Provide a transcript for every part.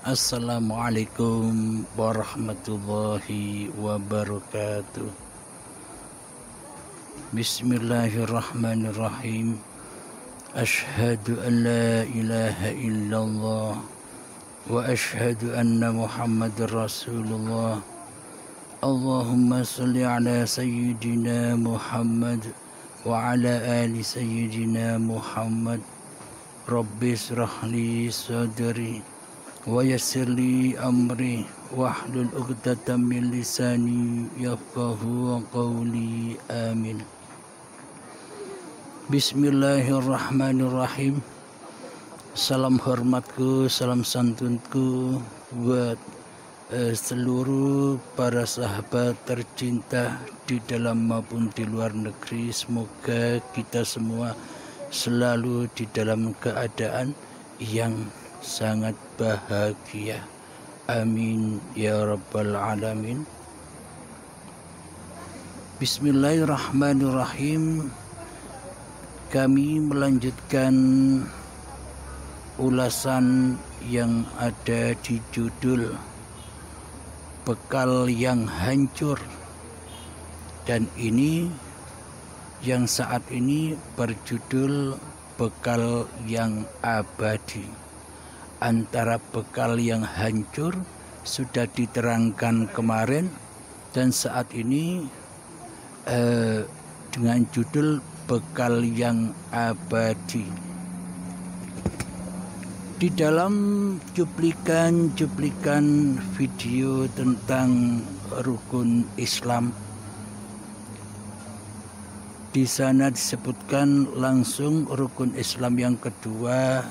Assalamualaikum warahmatullahi wabarakatuh. Bismillahirrahmanirrahim. Ashhadu an la ilaha illallah wa ashhadu anna Muhammadar Rasulullah. Allahumma salli ala sayyidina Muhammad wa ala ali sayyidina Muhammad. Rabbi israh li sadri wa yassir li amri wahlul 'uqdatam min lisani yafqahu qawli. Amin. Bismillahirrahmanirrahim. Salam hormatku, salam santunku buat seluruh para sahabat tercinta di dalam maupun di luar negeri. Semoga kita semua selalu di dalam keadaan yang sangat bahagia. Amin ya rabbal alamin. Bismillahirrahmanirrahim. Kami melanjutkan ulasan yang ada di judul Bekal yang Hancur, dan ini yang saat ini berjudul Bekal yang Abadi. Antara bekal yang hancur sudah diterangkan kemarin, dan saat ini dengan judul Bekal yang Abadi. Di dalam cuplikan video tentang rukun Islam, di sana disebutkan langsung rukun Islam yang kedua,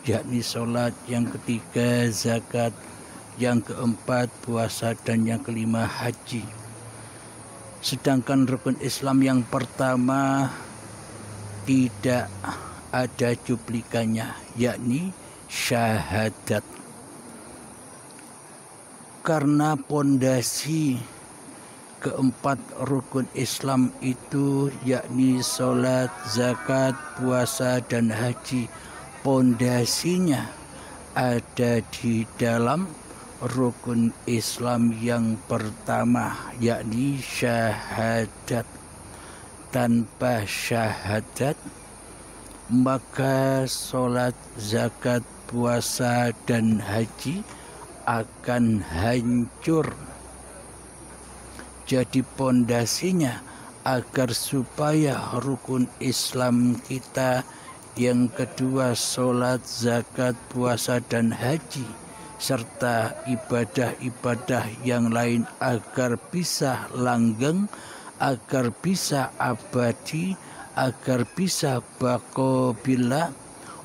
yakni sholat, yang ketiga zakat, yang keempat puasa, dan yang kelima haji. Sedangkan rukun Islam yang pertama tidak ada cuplikannya, yakni syahadat. Karena pondasi keempat rukun Islam itu yakni sholat, zakat, puasa, dan haji, pondasinya ada di dalam rukun Islam yang pertama, yakni syahadat. Tanpa syahadat, maka sholat, zakat, puasa, dan haji akan hancur. Jadi pondasinya agar supaya rukun Islam kita yang kedua, sholat, zakat, puasa, dan haji, serta ibadah-ibadah yang lain agar bisa langgeng, agar bisa abadi, agar bisa baqo billah,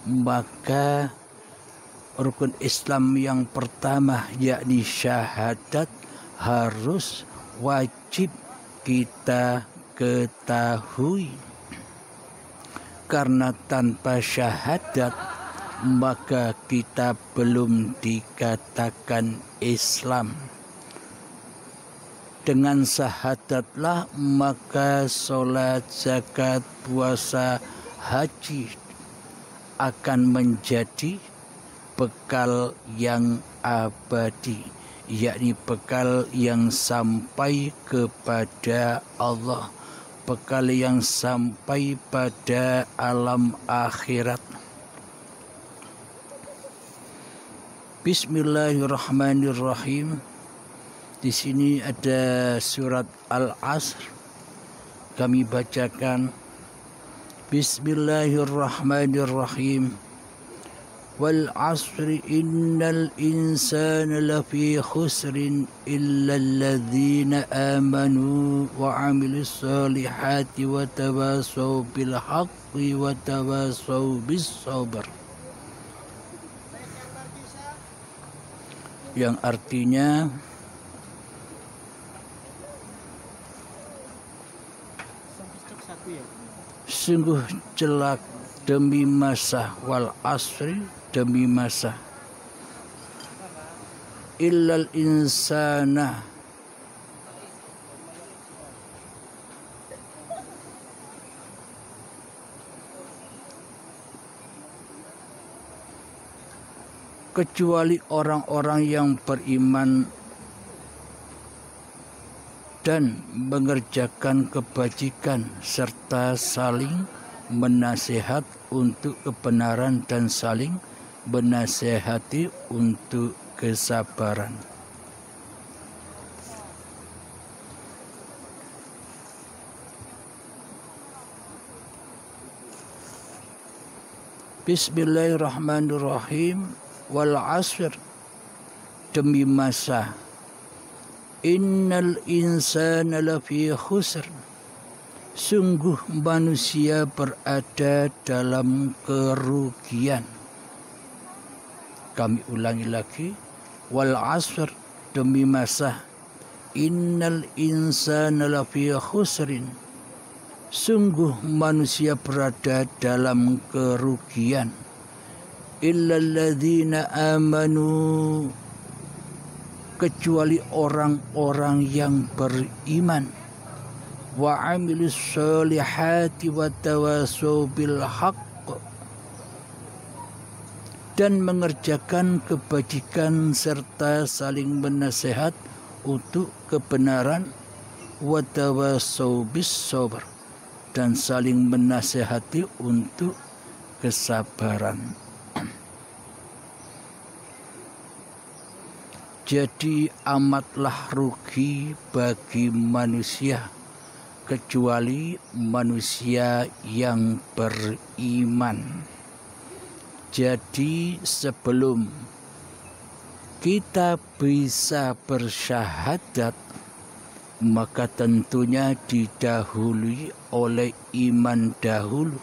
maka rukun Islam yang pertama yakni syahadat harus wajib kita ketahui. Karena tanpa syahadat maka kita belum dikatakan Islam. Dengan syahadatlah maka sholat, zakat, puasa, haji akan menjadi bekal yang abadi, yakni bekal yang sampai kepada Allah, bekal yang sampai pada alam akhirat. Bismillahirrahmanirrahim. Di sini ada surat Al-Asr. Kami bacakan. Bismillahirrahmanirrahim. Wal asri innal insana lafi khusrin illa alladhina amanu wa amilus solihati wa tawasaw bil haqqi wa tawasaw bis sabr. Yang artinya, sungguh celak demi masa, wal asri demi masa, illal insana kecuali orang-orang yang beriman dan mengerjakan kebajikan serta saling menasihat untuk kebenaran dan saling menasihati untuk kesabaran. Bismillahirrahmanirrahim. Wal asr, demi masa. Innal insana lafi khusr, sungguh manusia berada dalam kerugian. Kami ulangi lagi. Wal asr, demi masa. Innal insana lafi khusrin, sungguh manusia berada dalam kerugian. Illalladzina amanu, kecuali orang-orang yang beriman. Wa amilus solihati wa tawasaw bil haqq, dan mengerjakan kebajikan serta saling menasihat untuk kebenaran. Wa tawasaw bis sabr, dan saling menasihati untuk kesabaran. Jadi amatlah rugi bagi manusia kecuali manusia yang beriman. Jadi sebelum kita bisa bersyahadat, maka tentunya didahului oleh iman dahulu.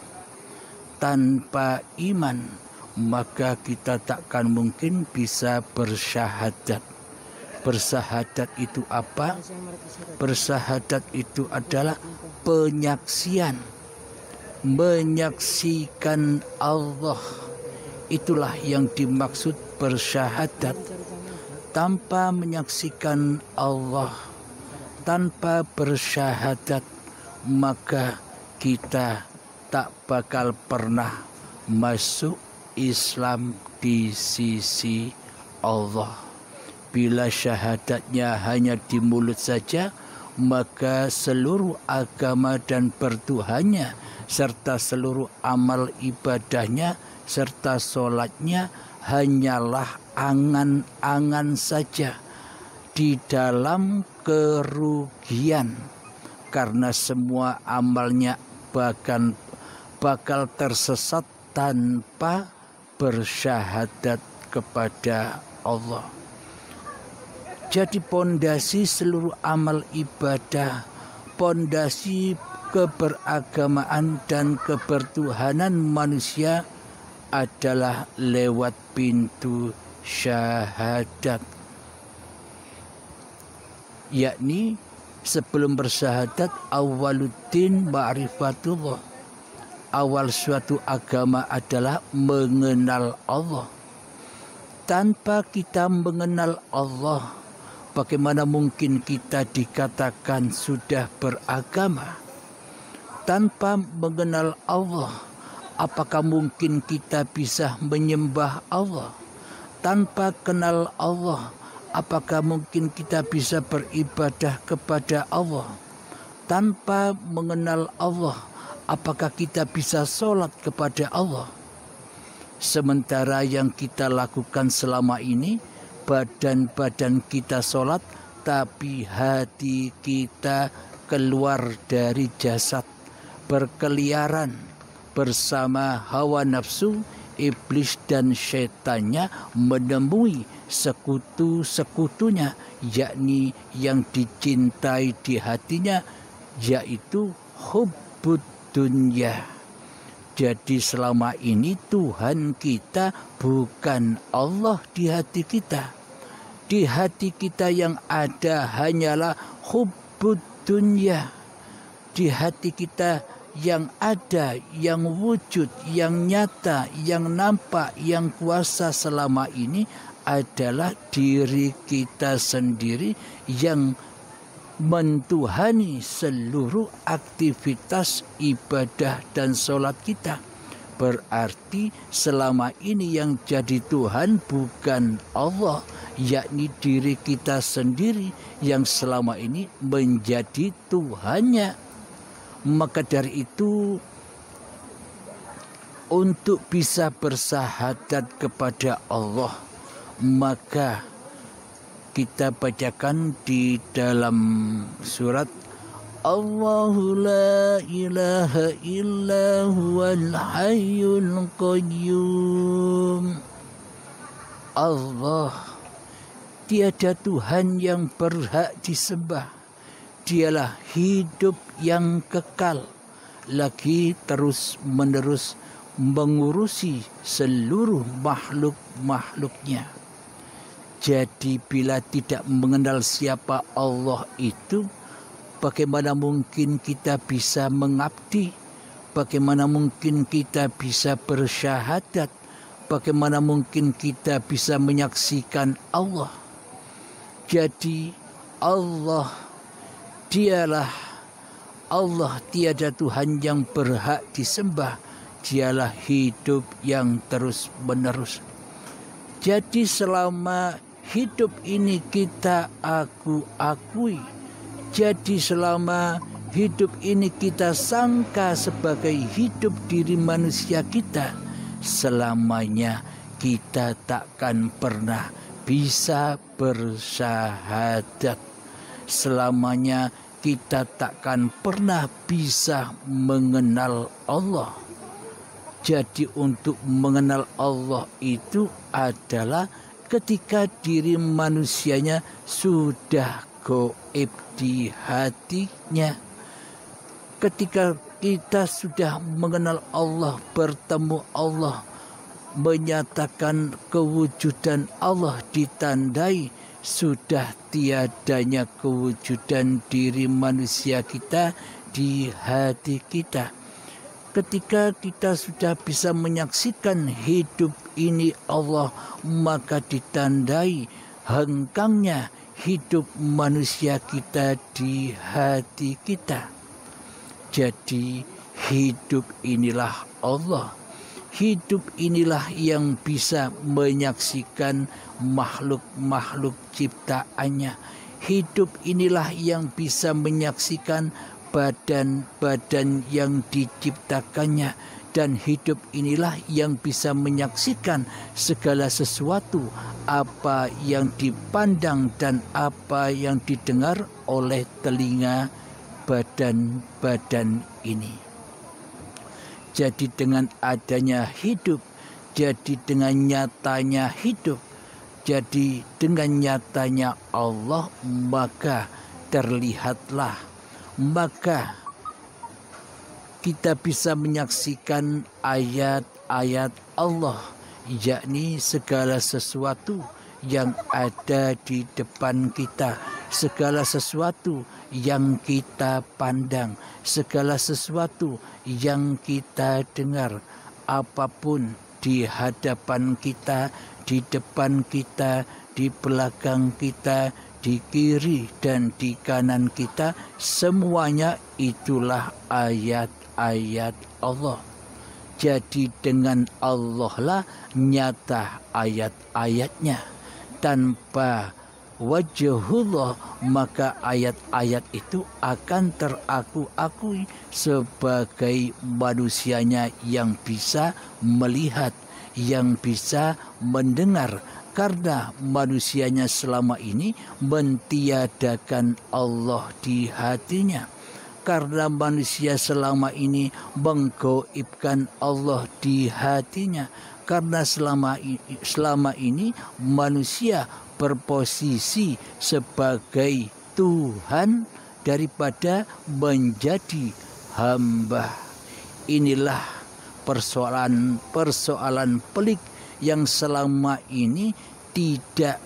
Tanpa iman, maka kita takkan mungkin bisa bersyahadat. Bersyahadat itu apa? Bersyahadat itu adalah penyaksian. Menyaksikan Allah. Itulah yang dimaksud bersyahadat. Tanpa menyaksikan Allah, tanpa bersyahadat, maka kita tak bakal pernah masuk Islam di sisi Allah. Bila syahadatnya hanya di mulut saja, maka seluruh agama dan bertuhannya serta seluruh amal ibadahnya serta solatnya hanyalah angan-angan saja di dalam kerugian, karena semua amalnya bakal tersesat tanpa bersyahadat kepada Allah. Jadi pondasi seluruh amal ibadah, pondasi keberagamaan dan kebertuhanan manusia adalah lewat pintu syahadat. Yakni sebelum bersyahadat, awaluddin ma'rifatullah. Awal suatu agama adalah mengenal Allah. Tanpa kita mengenal Allah, bagaimana mungkin kita dikatakan sudah beragama? Tanpa mengenal Allah, apakah mungkin kita bisa menyembah Allah? Tanpa kenal Allah, apakah mungkin kita bisa beribadah kepada Allah? Tanpa mengenal Allah, apakah kita bisa sholat kepada Allah? Sementara yang kita lakukan selama ini, badan-badan kita sholat, tapi hati kita keluar dari jasad, berkeliaran bersama hawa nafsu, iblis dan syaitannya, menemui sekutu-sekutunya, yakni yang dicintai di hatinya, yaitu hubbud dunya. Jadi selama ini Tuhan kita bukan Allah di hati kita. Di hati kita yang ada hanyalah hubbud dunya. Di hati kita yang ada, yang wujud, yang nyata, yang nampak, yang kuasa selama ini adalah diri kita sendiri yang mentuhani seluruh aktivitas ibadah dan sholat kita. Berarti selama ini yang jadi Tuhan bukan Allah, yakni diri kita sendiri yang selama ini menjadi Tuhannya. Maka dari itu, untuk bisa bersahadat kepada Allah, maka kita bacakan di dalam surat Allahu la ilaha illa huwal hayyul qayyum. Allah, tiada Tuhan yang berhak disembah. Dialah hidup yang kekal, lagi terus menerus mengurusi seluruh makhluk-makhluknya. Jadi bila tidak mengenal siapa Allah itu, bagaimana mungkin kita bisa mengabdi? Bagaimana mungkin kita bisa bersyahadat? Bagaimana mungkin kita bisa menyaksikan Allah? Jadi Allah, dialah Allah, tiada Tuhan yang berhak disembah. Dialah hidup yang terus menerus. Jadi selama hidup ini kita akui. Jadi selama hidup ini kita sangka sebagai hidup diri manusia kita, selamanya kita takkan pernah bisa bersyahadat. Selamanya kita takkan pernah bisa mengenal Allah. Jadi untuk mengenal Allah itu adalah ketika diri manusianya sudah gaib di hatinya. Ketika kita sudah mengenal Allah, bertemu Allah, menyatakan kewujudan Allah, ditandai sudah tiadanya kewujudan diri manusia kita di hati kita. Ketika kita sudah bisa menyaksikan hidup ini Allah, maka ditandai hengkangnya hidup manusia kita di hati kita. Jadi hidup inilah Allah. Hidup inilah yang bisa menyaksikan makhluk-makhluk ciptaannya. Hidup inilah yang bisa menyaksikan badan-badan yang diciptakannya, dan hidup inilah yang bisa menyaksikan segala sesuatu, apa yang dipandang dan apa yang didengar oleh telinga badan-badan ini. Jadi dengan adanya hidup, jadi dengan nyatanya hidup, jadi dengan nyatanya Allah, maka terlihatlah, maka kita bisa menyaksikan ayat-ayat Allah, yakni segala sesuatu yang ada di depan kita, segala sesuatu yang kita pandang, segala sesuatu yang kita dengar, apapun di hadapan kita, di depan kita, di belakang kita, di kiri dan di kanan kita, semuanya itulah ayat-ayat Allah. Jadi dengan Allah lah nyata ayat-ayatnya. Tanpa wajhullah, maka ayat-ayat itu akan teraku-akui sebagai manusianya yang bisa melihat, yang bisa mendengar, karena manusianya selama ini mentiadakan Allah di hatinya. Karena manusia selama ini menggaibkan Allah di hatinya. Karena selama ini manusia berposisi sebagai Tuhan daripada menjadi hamba. Inilah persoalan pelik yang selama ini tidak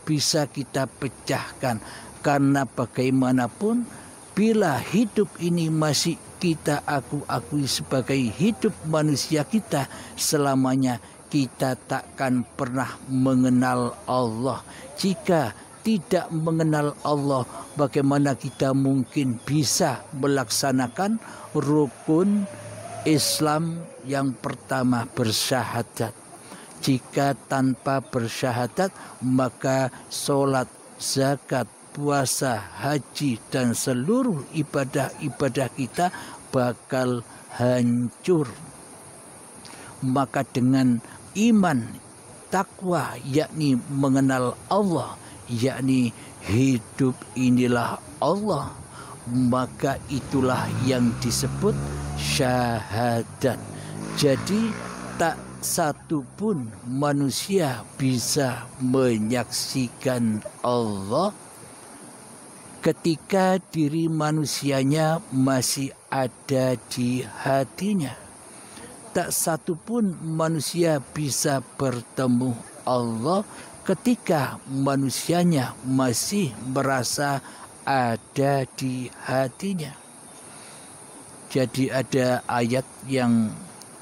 bisa kita pecahkan. Karena bagaimanapun, bila hidup ini masih kita akui sebagai hidup manusia kita, selamanya kita takkan pernah mengenal Allah. Jika tidak mengenal Allah, bagaimana kita mungkin bisa melaksanakan rukun Islam yang pertama bersyahadat. Jika tanpa bersyahadat, maka sholat, zakat, puasa, haji, dan seluruh ibadah-ibadah kita bakal hancur. Maka dengan iman, takwa, yakni mengenal Allah, yakni hidup inilah Allah, maka itulah yang disebut syahadat. Jadi tak satu pun manusia bisa menyaksikan Allah ketika diri manusianya masih ada di hatinya. Tak satu pun manusia bisa bertemu Allah ketika manusianya masih merasa ada di hatinya. Jadi ada ayat yang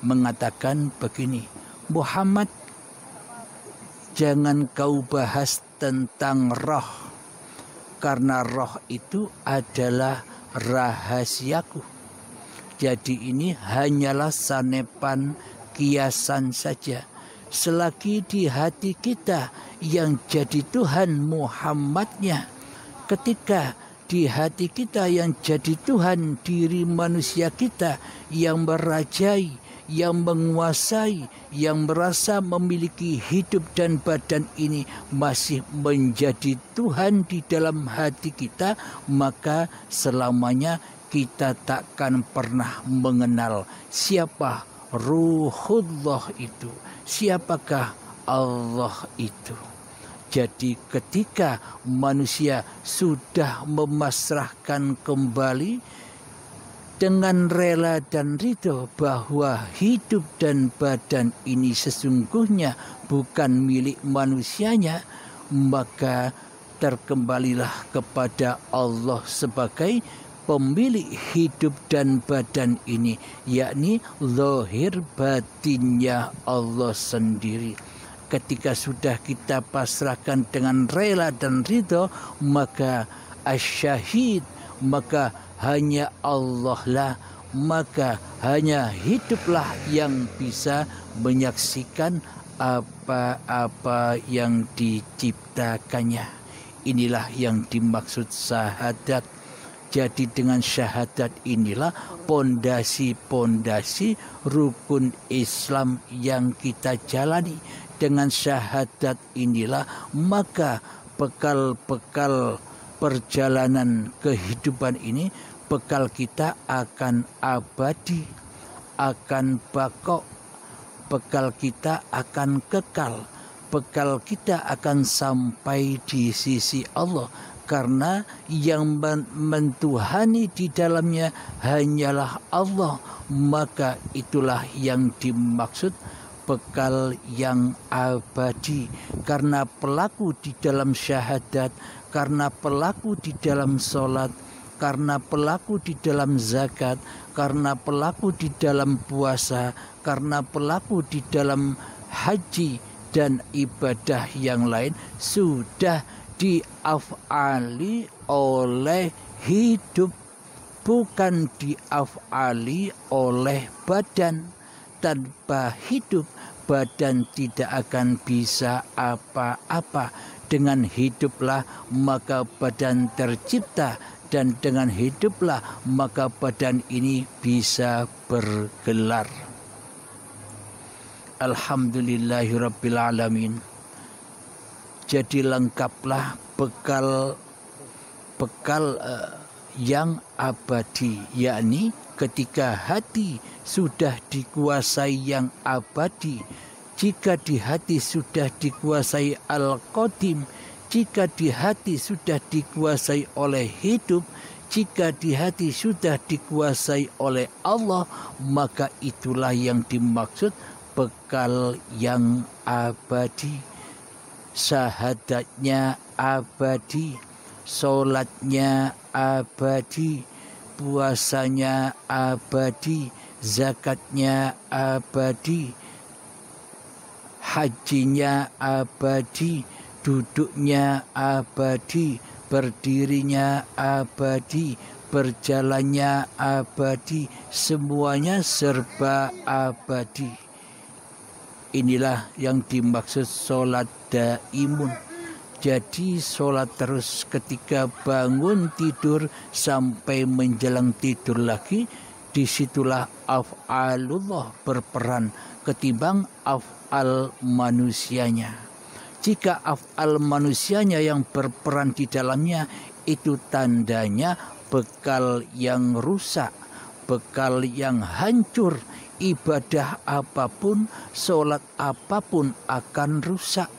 mengatakan begini, Muhammad, jangan kau bahas tentang roh, karena roh itu adalah rahasiaku. Jadi ini hanyalah sanepan kiasan saja. Selagi di hati kita yang jadi Tuhan Muhammadnya, ketika di hati kita yang jadi Tuhan diri manusia kita yang merajai, yang menguasai, yang merasa memiliki hidup dan badan ini masih menjadi Tuhan di dalam hati kita, maka selamanya kita takkan pernah mengenal siapa Ruhullah itu, siapakah Allah itu. Jadi ketika manusia sudah memasrahkan kembali dengan rela dan ridho bahwa hidup dan badan ini sesungguhnya bukan milik manusianya, maka terkembalilah kepada Allah sebagai pemilik hidup dan badan ini, yakni zahir batinnya Allah sendiri. Ketika sudah kita pasrahkan dengan rela dan ridho, maka asyahid, maka hanya Allah lah, maka hanya hiduplah yang bisa menyaksikan apa-apa yang diciptakannya. Inilah yang dimaksud syahadat. Jadi dengan syahadat inilah pondasi-pondasi rukun Islam yang kita jalani. Dengan syahadat inilah maka bekal-bekal perjalanan kehidupan ini, bekal kita akan abadi, akan bakok, bekal kita akan kekal, bekal kita akan sampai di sisi Allah. Karena yang mentuhani di dalamnya hanyalah Allah, maka itulah yang dimaksud bekal yang abadi. Karena pelaku di dalam syahadat, karena pelaku di dalam sholat, karena pelaku di dalam zakat, karena pelaku di dalam puasa, karena pelaku di dalam haji dan ibadah yang lain sudah diafali oleh hidup, bukan diafali oleh badan. Tanpa hidup, badan tidak akan bisa apa-apa. Dengan hiduplah maka badan tercipta, dan dengan hiduplah maka badan ini bisa bergelar. Alhamdulillahirabbil alamin. Jadi lengkaplah bekal yang abadi, yakni ketika hati sudah dikuasai yang abadi, jika di hati sudah dikuasai Al-Qadim, jika di hati sudah dikuasai oleh hidup, jika di hati sudah dikuasai oleh Allah, maka itulah yang dimaksud bekal yang abadi. Syahadatnya abadi, sholatnya abadi, puasanya abadi, zakatnya abadi, hajinya abadi, duduknya abadi, berdirinya abadi, berjalannya abadi, semuanya serba abadi. Inilah yang dimaksud sholat daimun. Jadi sholat terus ketika bangun tidur sampai menjelang tidur lagi. Disitulah af'alullah berperan ketimbang af'al manusianya. Jika af'al manusianya yang berperan di dalamnya, itu tandanya bekal yang rusak, bekal yang hancur. Ibadah apapun, sholat apapun akan rusak,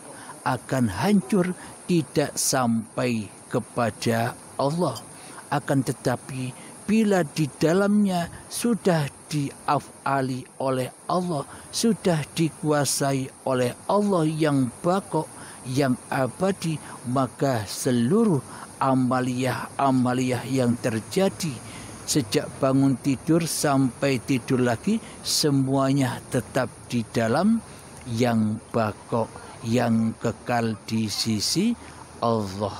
akan hancur, tidak sampai kepada Allah. Akan tetapi bila di dalamnya sudah diaf'ali oleh Allah, sudah dikuasai oleh Allah yang baqo, yang abadi, maka seluruh amaliyah-amaliyah yang terjadi sejak bangun tidur sampai tidur lagi, semuanya tetap di dalam yang baqo, yang kekal di sisi Allah.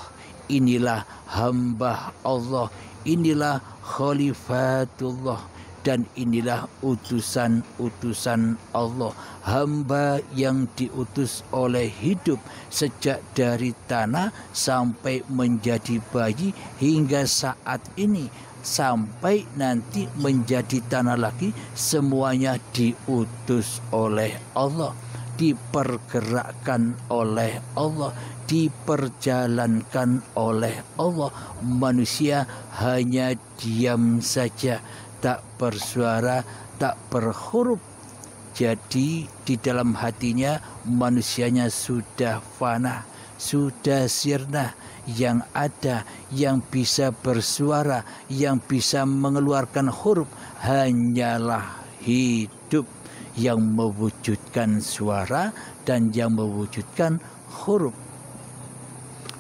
Inilah hamba Allah, inilah khalifatullah, dan inilah utusan-utusan Allah. Hamba yang diutus oleh hidup sejak dari tanah sampai menjadi bayi hingga saat ini, sampai nanti menjadi tanah lagi, semuanya diutus oleh Allah, dipergerakkan oleh Allah, diperjalankan oleh Allah. Manusia hanya diam saja, tak bersuara, tak berhuruf. Jadi di dalam hatinya manusianya sudah fana, sudah sirna. Yang ada, yang bisa bersuara, yang bisa mengeluarkan huruf hanyalah hidup yang mewujudkan suara dan yang mewujudkan huruf.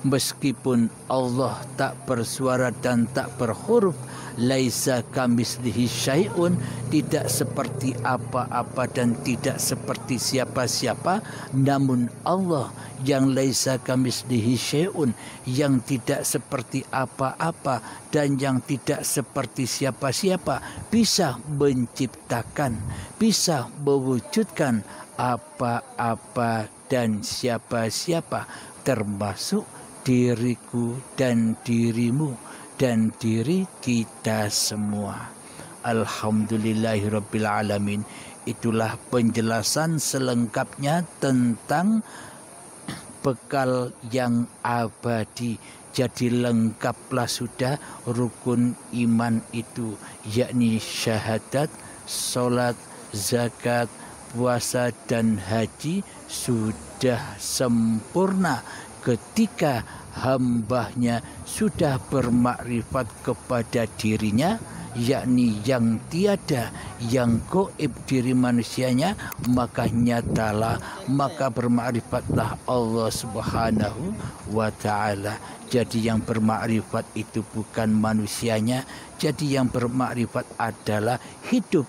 Meskipun Allah tak bersuara dan tak berhuruf, laisa kamitslihi syai'un, tidak seperti apa-apa dan tidak seperti siapa-siapa, namun Allah yang laisa kamitslihi syai'un, yang tidak seperti apa-apa dan yang tidak seperti siapa-siapa, bisa menciptakan, bisa mewujudkan apa-apa dan siapa-siapa, termasuk diriku dan dirimu dan diri kita semua. Alhamdulillahirabbil alamin. Itulah penjelasan selengkapnya tentang bekal yang abadi. Jadi lengkaplah sudah rukun iman itu, yakni syahadat, salat, zakat, puasa dan haji sudah sempurna ketika hambanya sudah bermakrifat kepada dirinya, yakni yang tiada, yang gaib diri manusianya, maka nyatalah, maka bermakrifatlah Allah Subhanahu wa ta'ala. Jadi yang bermakrifat itu bukan manusianya, jadi yang bermakrifat adalah hidup,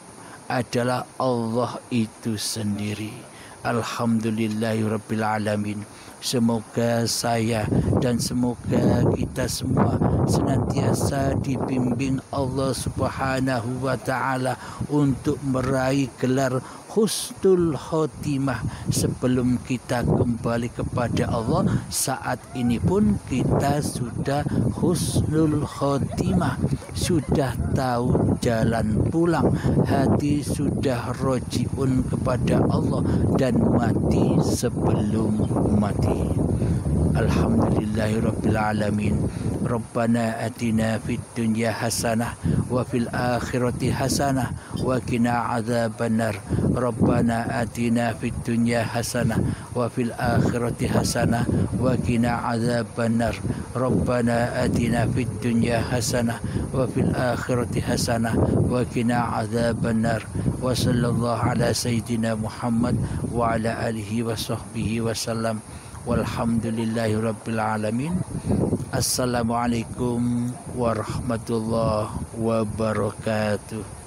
adalah Allah itu sendiri. Alhamdulillahirabbil alamin. Semoga saya dan semoga kita semua senantiasa dibimbing Allah Subhanahu wa ta'ala untuk meraih gelar husnul khotimah sebelum kita kembali kepada Allah. Saat ini pun kita sudah husnul khotimah, sudah tahu jalan pulang, hati sudah rojiun kepada Allah dan mati sebelum mati. Alhamdulillahirabbil alamin. Rabbana atina fid dunya hasanah wa fil akhirati hasanah wa qina adzabannar. Rabbana atina fid dunya hasanah wa fil akhirati hasanah wa qina adzabannar. Rabbana atina fid dunya hasanah wa fil akhirati hasanah wa qina adzabannar. Wa sallallahu ala sayyidina Muhammad wa ala alihi wa sahbihi wasallam. Walhamdulillahi rabbil alamin. Assalamualaikum warahmatullahi wabarakatuh.